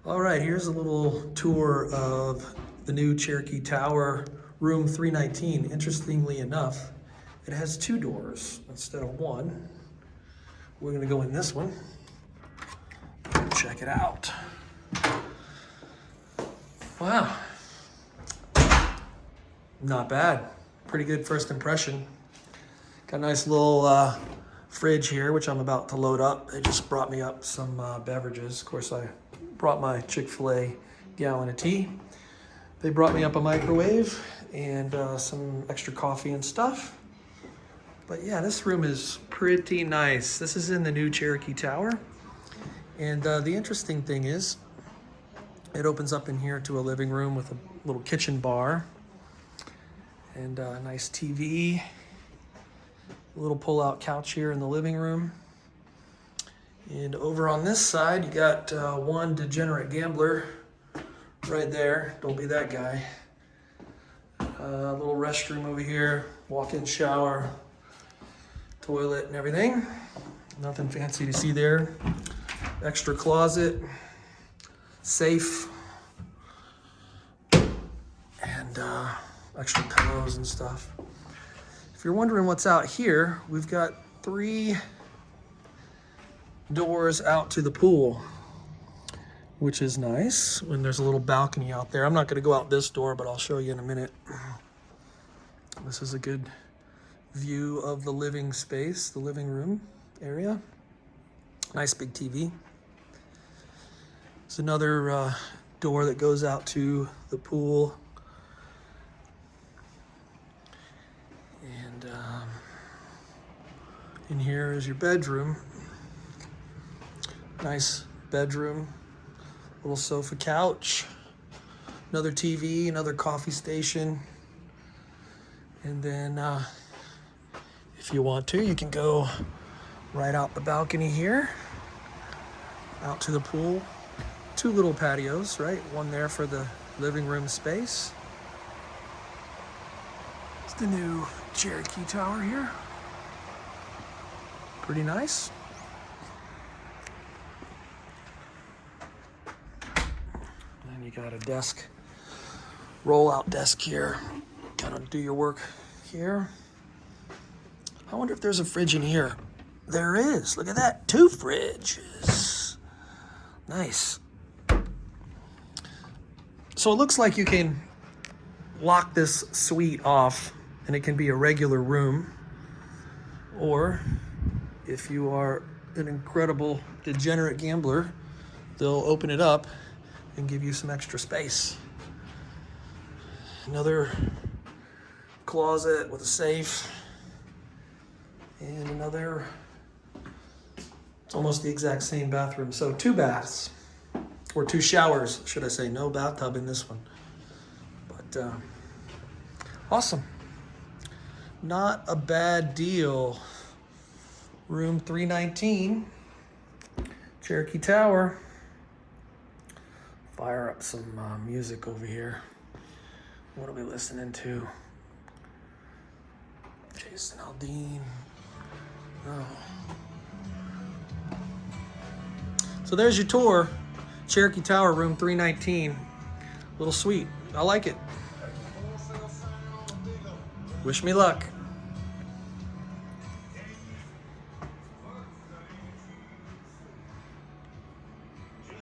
All right, here's a little tour of the new Cherokee Tower, room 319. Interestingly enough, it has two doors instead of one. We're gonna go in this one. Check it out. Wow. Not bad. Pretty good first impression. Got a nice little fridge here, which I'm about to load up. They just brought me up some beverages. Of course, I brought my Chick-fil-A gallon of tea. They brought me up a microwave and some extra coffee and stuff. But yeah, this room is pretty nice. This is in the new Cherokee Tower. And the interesting thing is, it opens up in here to a living room with a little kitchen bar and a nice TV. A little pull-out couch here in the living room. And over on this side, you got one degenerate gambler right there. Don't be that guy. A little restroom over here, walk-in shower, toilet and everything. Nothing fancy to see there. Extra closet, safe, and extra pillows and stuff. If you're wondering what's out here, we've got 3 doors out to the pool, which is nice. When there's a little balcony out there. I'm not gonna go out this door, but I'll show you in a minute. This is a good view of the living space, the living room area. Nice big TV. There's another door that goes out to the pool. And in here is your bedroom. Nice bedroom, little sofa couch, another TV, another coffee station. And then if you want to, you can go right out the balcony here, out to the pool. 2 little patios, right? One there for the living room space. It's the new Cherokee Tower here. Pretty nice. And you got a desk, roll-out desk here. Kind of do your work here. I wonder if there's a fridge in here. There is. Look at that. 2 fridges. Nice. So it looks like you can lock this suite off and it can be a regular room. Or if you are an incredible degenerate gambler, they'll open it up and give you some extra space. Another closet with a safe. And another, it's almost the exact same bathroom. So 2 baths, or 2 showers, should I say. No bathtub in this one. But awesome. Not a bad deal. Room 319, Cherokee Tower. Fire up some music over here. What are we listening to? Jason Aldean. Oh. So there's your tour. Cherokee Tower, room 319. Little sweet. I like it. Wish me luck.